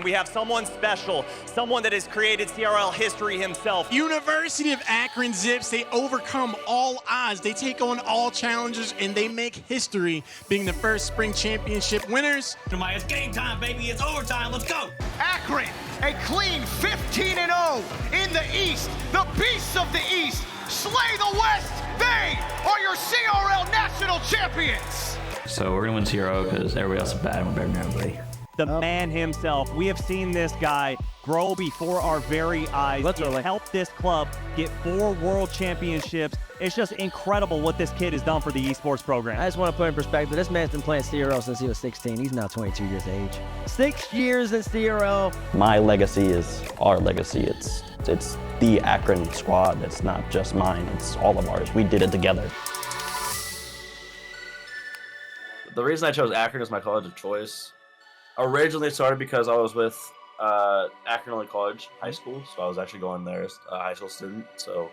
We have someone special, someone that has created CRL history himself. University of Akron Zips, they overcome all odds. They take on all challenges, and they make history being the first spring championship winners. It's game time, baby. It's overtime. Let's go. Akron, a clean 15-0 in the East. The beasts of the East slay the West. They are your CRL national champions. So we're going to win CRO because everybody else is bad and we're better than everybody. The man himself. We have seen this guy grow before our very eyes. He's helped this club get 4 world championships. It's just incredible what this kid has done for the esports program. I just want to put in perspective, this man's been playing CRL since he was 16. He's now 22 years of age. 6 years in CRL. My legacy is our legacy. It's the Akron squad. It's not just mine. It's all of ours. We did it together. The reason I chose Akron as my college of choice originally started because I was with Akron Early College High School, so I was actually going there as a high school student. So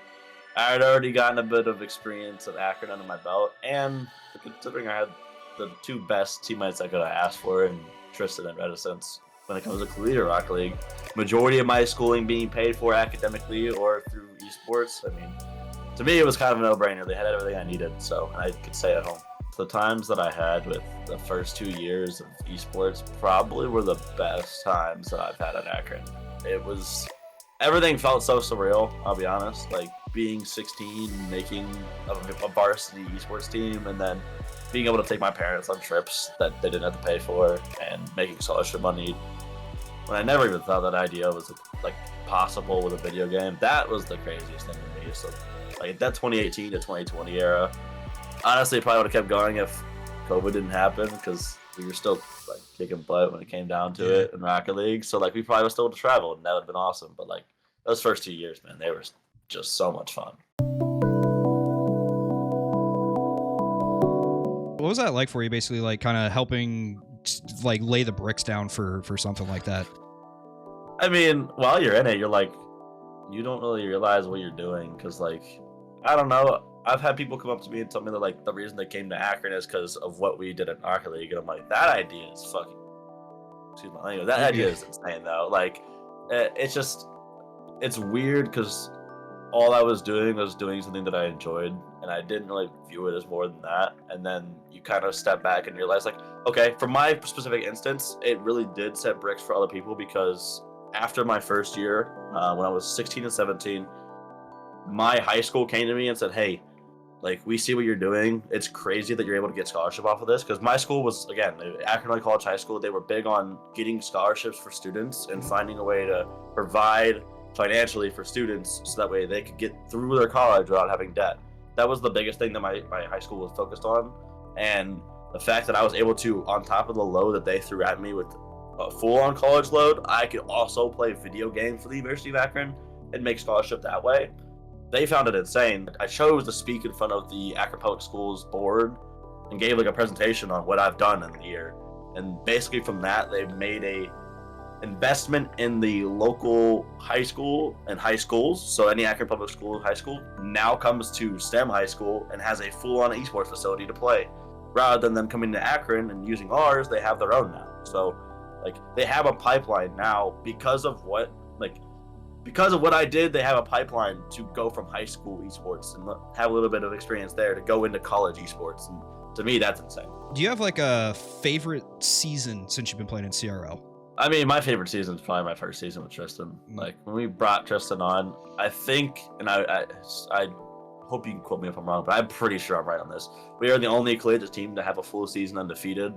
I had already gotten a bit of experience at Akron under my belt, and considering I had the 2 best teammates I could have asked for in Tristan and Reticence when it comes to Collegiate Rock League, majority of my schooling being paid for academically or through esports. I mean, to me it was kind of a no-brainer. They had everything I needed, so I could stay at home. The times that I had with the first 2 years of esports probably were the best times that I've had at Akron. Everything felt so surreal, I'll be honest. Like being 16, making a varsity esports team, and then being able to take my parents on trips that they didn't have to pay for, and making scholarship money when I never even thought that idea was like possible with a video game. That was the craziest thing to me. So like that 2018 to 2020 era, honestly, probably would have kept going if COVID didn't happen, because we were still like kicking butt when it came down to it in Rocket League. So like we probably would still have traveled, and that would have been awesome. But like those first 2 years, man, they were just so much fun. What was that like for you, basically, like kind of helping like lay the bricks down for something like that? I mean, while you're in it, you're like, you don't really realize what you're doing, because like, I don't know, I've had people come up to me and tell me that like the reason they came to Akron is because of what we did at Rocket League, and I'm like, that idea is fucking, excuse my language, that idea is insane though. Like, it's weird because all I was doing something that I enjoyed, and I didn't really view it as more than that. And then you kind of step back and realize like, okay, for my specific instance, it really did set bricks for other people, because after my first year, when I was 16 and 17, my high school came to me and said, hey, like, we see what you're doing. It's crazy that you're able to get scholarship off of this. Because my school was, again, Akron Early College High School. They were big on getting scholarships for students and finding a way to provide financially for students so that way they could get through their college without having debt. That was the biggest thing that my high school was focused on. And the fact that I was able to, on top of the load that they threw at me with a full-on college load, I could also play video games for the University of Akron and make scholarship that way. They found it insane. I chose to speak in front of the Akron Public Schools board and gave like a presentation on what I've done in the year. And basically from that, they made a investment in the local high school and high schools. So any Akron Public School high school now comes to STEM high school and has a full-on esports facility to play. Rather than them coming to Akron and using ours, they have their own now. So like they have a pipeline now because of what I did. They have a pipeline to go from high school esports and have a little bit of experience there to go into college esports. And to me, that's insane. Do you have like a favorite season since you've been playing in CRL? I mean, my favorite season is probably my first season with Tristan. Like when we brought Tristan on, I think, and I hope you can quote me if I'm wrong, but I'm pretty sure I'm right on this. We are the only collegiate team to have a full season undefeated,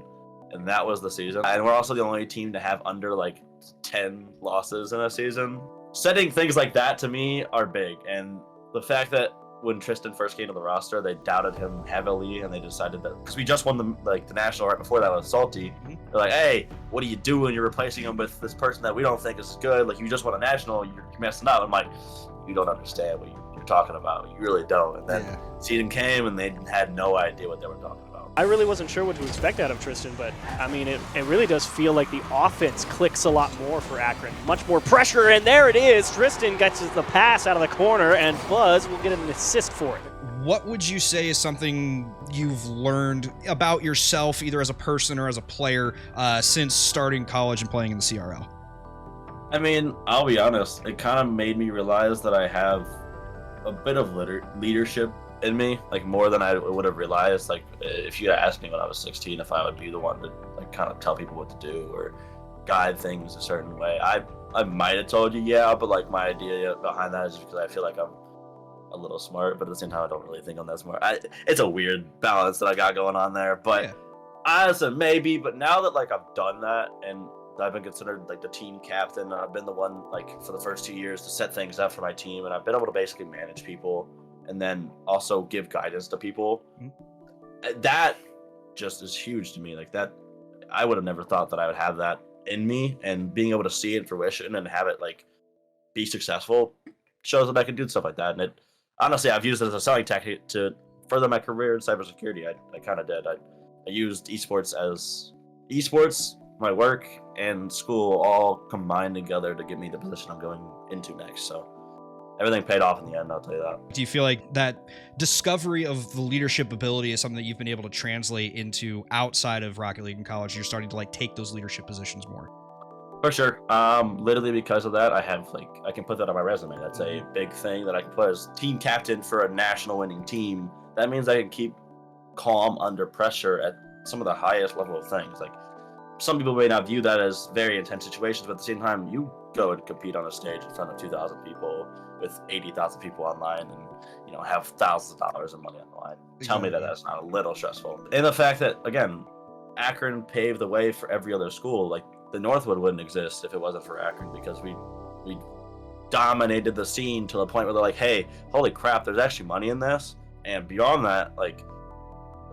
and that was the season. And we're also the only team to have under like 10 losses in a season. Setting things like that to me are big, and the fact that when Tristan first came to the roster, they doubted him heavily, and they decided that because we just won the national right before that with Salty, they're like, "Hey, what are you doing? You're replacing him with this person that we don't think is good. Like you just won a national, you're messing up." I'm like, "You don't understand what you're talking about. You really don't." And then season came, and they had no idea what they were talking about. I really wasn't sure what to expect out of Tristan, but I mean, it really does feel like the offense clicks a lot more for Akron. Much more pressure, and there it is. Tristan gets the pass out of the corner, and Buzz will get an assist for it. What would you say is something you've learned about yourself, either as a person or as a player, since starting college and playing in the CRL? I mean, I'll be honest, it kind of made me realize that I have a bit of leadership in me, like more than I would have realized. Like if you had asked me when I was 16 if I would be the one to like kind of tell people what to do or guide things a certain way, I might have told you yeah, but like my idea behind that is just because I feel like I'm a little smart, but at the same time I don't really think I'm that smart. It's a weird balance that I got going on there, but yeah. Honestly, maybe. But now that like I've done that and I've been considered like the team captain, and I've been the one like for the first 2 years to set things up for my team, and I've been able to basically manage people and then also give guidance to people. That just is huge to me. Like that, I would have never thought that I would have that in me, and being able to see it in fruition and have it like be successful shows that I can do stuff like that. And it honestly, I've used it as a selling tactic to further my career in cybersecurity. I kind of did. I used esports, my work, and school all combined together to get me the position I'm going into next. So everything paid off in the end, I'll tell you that. Do you feel like that discovery of the leadership ability is something that you've been able to translate into outside of Rocket League in college? You're starting to like take those leadership positions more. For sure. Literally because of that, I can put that on my resume. That's a big thing that I can put as team captain for a national winning team. That means I can keep calm under pressure at some of the highest level of things. Like some people may not view that as very intense situations, but at the same time, you go and compete on a stage in front of 2,000 people with 80,000 people online, and have thousands of dollars of money on the line. Tell me that that's not a little stressful. And the fact that again, Akron paved the way for every other school. Like the Northwood wouldn't exist if it wasn't for Akron, because we dominated the scene to the point where they're like, hey, holy crap, there's actually money in this. And beyond that, like,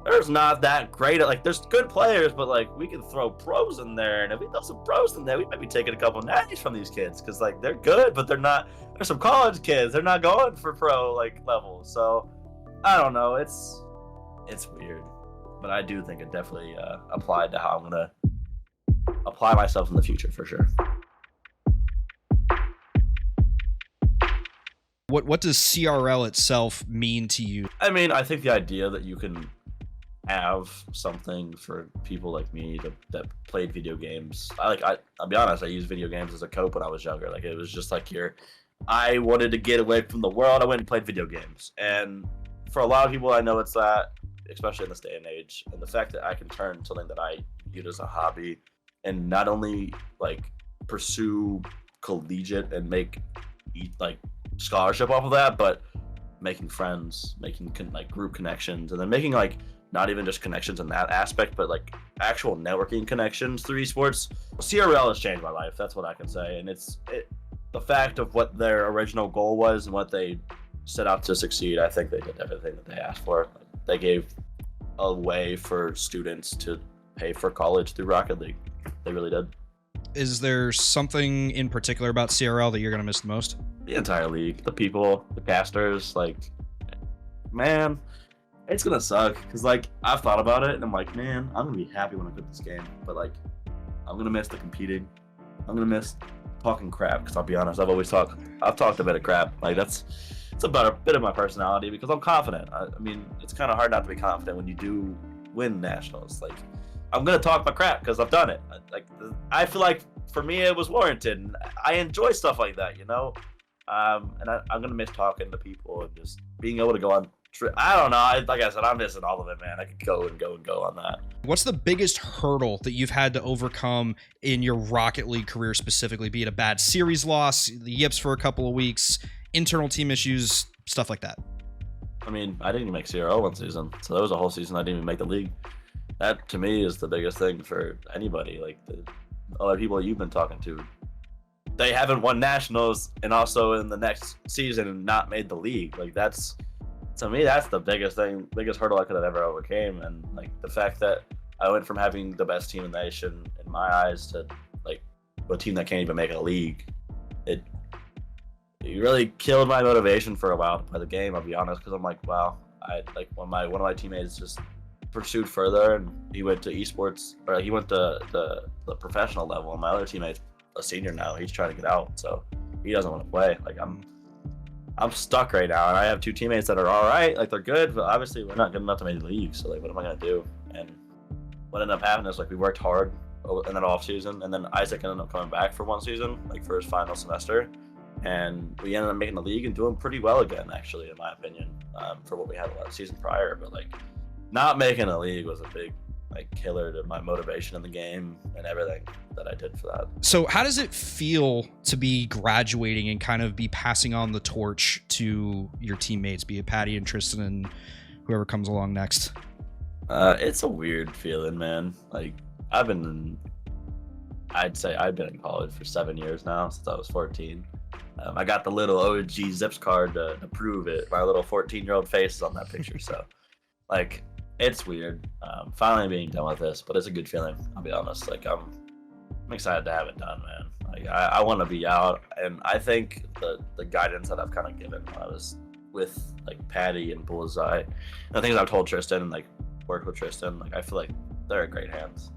there's not that great. Like, there's good players, but like, we can throw pros in there, and if we throw some pros in there, we might be taking a couple natties from these kids, because like they're good, but they're not. There's some college kids, they're not going for pro like levels. So I don't know. It's weird, but I do think it definitely applied to how I'm gonna apply myself in the future for sure. What does CRL itself mean to you? I mean, I think the idea that you can have something for people like me that played video games. I'll be honest, I used video games as a cope when I was younger. Like, it was just like I wanted to get away from the world. I went and played video games. And for a lot of people, I know it's that, especially in this day and age. And the fact that I can turn something that I viewed as a hobby and not only like pursue collegiate and make like scholarship off of that, but making friends, making like group connections, and then making like not even just connections in that aspect, but like actual networking connections through esports. CRL has changed my life. That's what I can say. And the fact of what their original goal was and what they set out to succeed. I think they did everything that they asked for. They gave a way for students to pay for college through Rocket League. They really did. Is there something in particular about CRL that you're going to miss the most? The entire league, the people, the casters. Like, man, it's going to suck. Because, like, I've thought about it, and I'm like, man, I'm going to be happy when I quit this game. But, like, I'm going to miss the competing. I'm going to miss talking crap. Because I'll be honest, I've talked a bit of crap. Like, it's about a bit of my personality, because I'm confident. I mean, it's kind of hard not to be confident when you do win nationals. Like, I'm going to talk my crap because I've done it. Like, I feel like for me it was warranted, and I enjoy stuff like that, you know? And I'm going to miss talking to people and just being able to go on I don't know. Like I said, I'm missing all of it, man. I could go and go and go on that. What's the biggest hurdle that you've had to overcome in your Rocket League career specifically, be it a bad series loss, the yips for a couple of weeks, internal team issues, stuff like that? I mean, I didn't even make CRL one season, so that was a whole season I didn't even make the league. That, to me, is the biggest thing for anybody. Like, the other people you've been talking to, they haven't won nationals, and also in the next season not made the league. Like, that's, to me, that's the biggest hurdle I could have ever overcame. And like, the fact that I went from having the best team in the nation in my eyes to like a team that can't even make a league, it really killed my motivation for a while to play the game. I'll be honest, because I'm like, wow, when one of my teammates just pursued further and he went to esports, or he went to the professional level, and my other teammate's a senior now. He's trying to get out, so he doesn't want to play. Like, I'm stuck right now, and I have two teammates that are all right, like, they're good, but obviously we're not good enough to make the league. So like, what am I gonna do? And what ended up happening is, like, we worked hard in that off season, and then Isaac ended up coming back for one season, like for his final semester, and we ended up making the league and doing pretty well again, actually, in my opinion, for what we had the season prior. But like, not making the league was a big like killer to my motivation in the game and everything that I did for that. So how does it feel to be graduating and kind of be passing on the torch to your teammates, be it Patty and Tristan and whoever comes along next? It's a weird feeling, man. Like, I'd say I've been in college for 7 years now, since I was 14. I got the little OG Zips card to prove it. My little 14-year-old face is on that picture. So, like, it's weird. Finally being done with this, but it's a good feeling. I'll be honest. Like, I'm excited to have it done, man. Like, I want to be out, and I think the guidance that I've kind of given when I was with like Patty and Bullseye, and the things I've told Tristan and like worked with Tristan, like I feel like they're in great hands.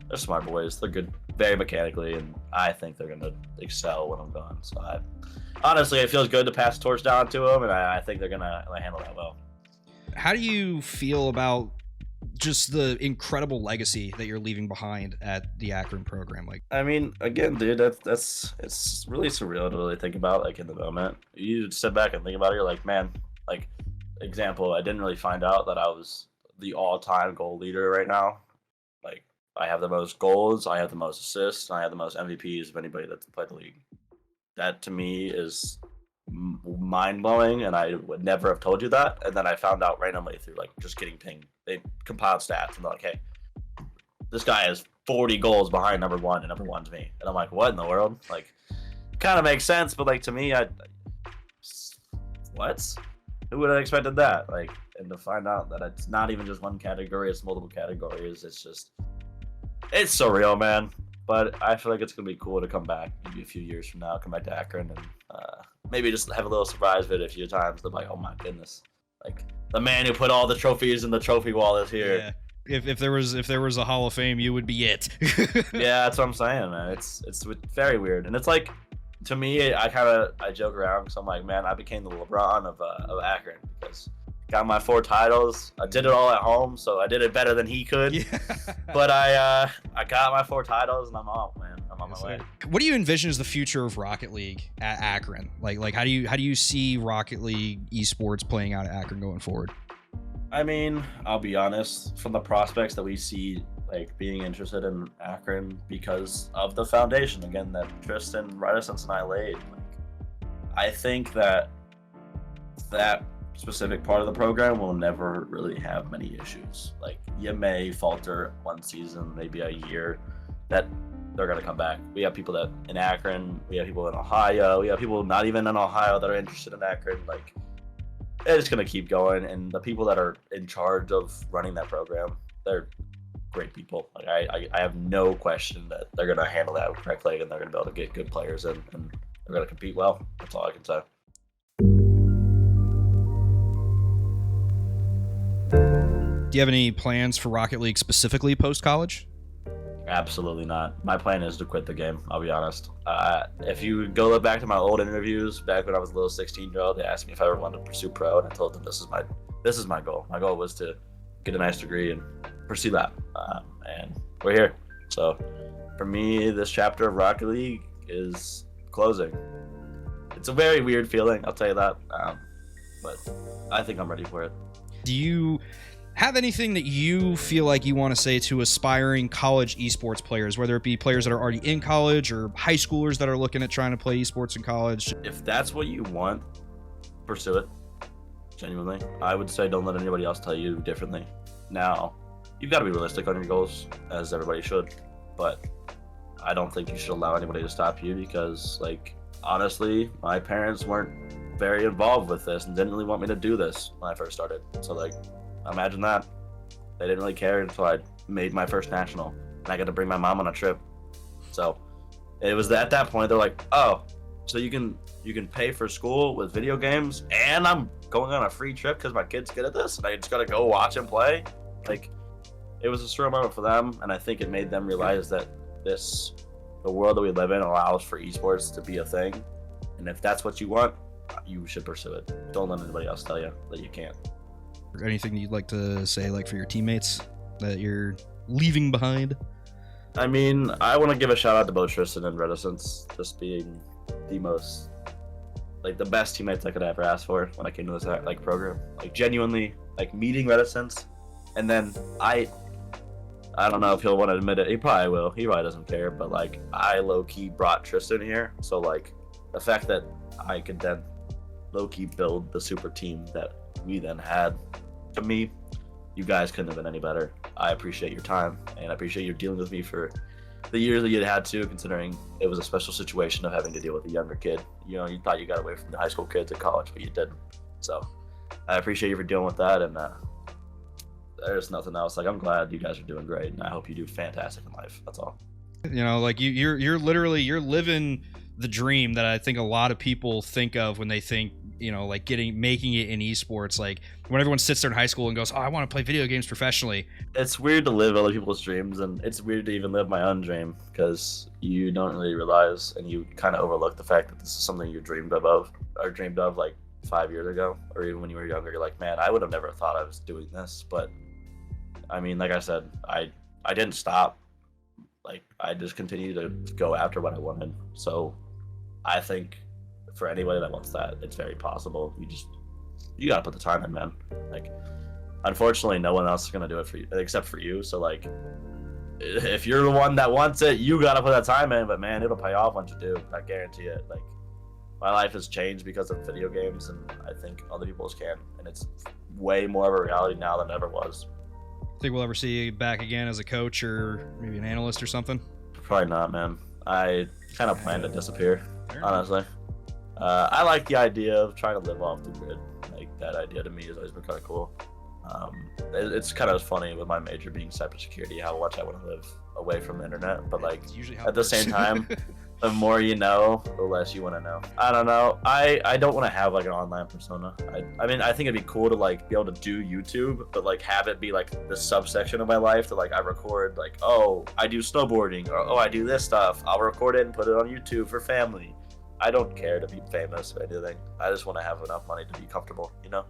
They're smart boys. They're good, very mechanically, and I think they're gonna excel when I'm gone. So honestly, it feels good to pass the torch down to them, and I think they're gonna handle that well. How do you feel about just the incredible legacy that you're leaving behind at the Akron program? Like, I mean, again, dude, it's really surreal to really think about, like, in the moment. You sit back and think about it, you're like, man, like, example, I didn't really find out that I was the all-time goal leader right now. Like, I have the most goals, I have the most assists, and I have the most MVPs of anybody that's played the league. That to me is mind-blowing, and I would never have told you that. And then I found out randomly through like just getting pinged. They compiled stats and they're like, hey, this guy has 40 goals behind number one, and number one's me. And I'm like, what in the world? Like, kind of makes sense, but like to me, what? Who would have expected that? Like, and to find out that it's not even just one category, it's multiple categories. It's surreal, man. But I feel like it's gonna be cool to come back maybe a few years from now, come back to Akron, and maybe just have a little surprise vid a few times. They're like, oh my goodness, like the man who put all the trophies in the trophy wall is here. Yeah. If there was a Hall of Fame, you would be it. Yeah, that's what I'm saying, man. It's very weird, and it's like, to me, I joke around because I'm like, man, I became the LeBron of Akron because got my 4 titles. I did it all at home, so I did it better than he could. Yeah. But I got my 4 titles, and I'm off, man. I'm on my way. What do you envision as the future of Rocket League at Akron? Like how do you see Rocket League esports playing out at Akron going forward? I mean, I'll be honest, from the prospects that we see, like, being interested in Akron because of the foundation, again, that Tristan, Reticence, and I laid. Like, I think that specific part of the program will never really have many issues. Like, you may falter one season, maybe a year, that they're going to come back. We have people that in Akron, we have people in Ohio, we have people not even in Ohio that are interested in Akron. Like, it's going to keep going, and the people that are in charge of running that program, they're great people. Like, I have no question that they're going to handle that correctly, and they're going to be able to get good players in, and they're going to compete well. That's all I can say. Do you have any plans for Rocket League specifically post-college? Absolutely not. My plan is to quit the game, I'll be honest. If you go look back to my old interviews, back when I was a little 16-year-old, they asked me if I ever wanted to pursue pro, and I told them this is my goal. My goal was to get a nice degree and pursue that. And we're here. So for me, this chapter of Rocket League is closing. It's a very weird feeling, I'll tell you that. But I think I'm ready for it. Do you have anything that you feel like you want to say to aspiring college esports players, whether it be players that are already in college or high schoolers that are looking at trying to play esports in college? If that's what you want, pursue it. Genuinely. I would say don't let anybody else tell you differently. Now, you've got to be realistic on your goals, as everybody should, but I don't think you should allow anybody to stop you because, like, honestly, my parents weren't very involved with this and didn't really want me to do this when I first started. So, like, imagine that. They didn't really care until I made my first national, and I got to bring my mom on a trip. So it was at that point they're like, oh, so you can pay for school with video games, and I'm going on a free trip because my kid's good at this, and I just got to go watch him play. Like, it was a surreal moment for them, and I think it made them realize that the world that we live in allows for esports to be a thing, and if that's what you want, you should pursue it. Don't let anybody else tell you that you can't. Anything you'd like to say, like, for your teammates that you're leaving behind? I mean, I want to give a shout out to both Tristan and Reticence, just being the most, like, the best teammates I could ever ask for when I came to this like program. Like, genuinely, like, meeting Reticence, and then I don't know if he'll want to admit it. He probably will. He probably doesn't care, but like, I low key brought Tristan here, so like, the fact that I could then low key build the super team that we then had, to me, you guys couldn't have been any better. I appreciate your time, and I appreciate you dealing with me for the years that you had to, considering it was a special situation of having to deal with a younger kid. You know, you thought you got away from the high school kid to college, but you didn't. So I appreciate you for dealing with that, and there's nothing else. Like, I'm glad you guys are doing great, and I hope you do fantastic in life. That's all. You know, like you're literally living the dream that I think a lot of people think of when they think, you know, like making it in esports. Like when everyone sits there in high school and goes, "Oh, I want to play video games professionally." It's weird to live other people's dreams, and it's weird to even live my own dream, because you don't really realize, and you kind of overlook the fact that this is something you dreamed of like 5 years ago, or even when you were younger. You're like, man, I would have never thought I was doing this. But I mean, like I said, I didn't stop. Like, I just continued to go after what I wanted. So I think for anybody that wants that, it's very possible. You gotta put the time in, man. Like, unfortunately, no one else is gonna do it for you except for you. So like, if you're the one that wants it, you gotta put that time in. But man, it'll pay off once you do. I guarantee it. Like, my life has changed because of video games, and I think other people's can, and it's way more of a reality now than it ever was. Think we'll ever see you back again as a coach or maybe an analyst or something? Probably not, man. I kind of plan to disappear, honestly. I like the idea of trying to live off the grid. Like, that idea to me has always been kind of cool. It's kind of funny with my major being cybersecurity, how much I want to live away from the internet. But like, at the same time, the more you know, the less you want to know. I don't know. I don't want to have like an online persona. I mean, I think it'd be cool to like be able to do YouTube, but like have it be like the subsection of my life that like I record like, oh, I do snowboarding, or oh, I do this stuff. I'll record it and put it on YouTube for family. I don't care to be famous or anything. I just want to have enough money to be comfortable, you know?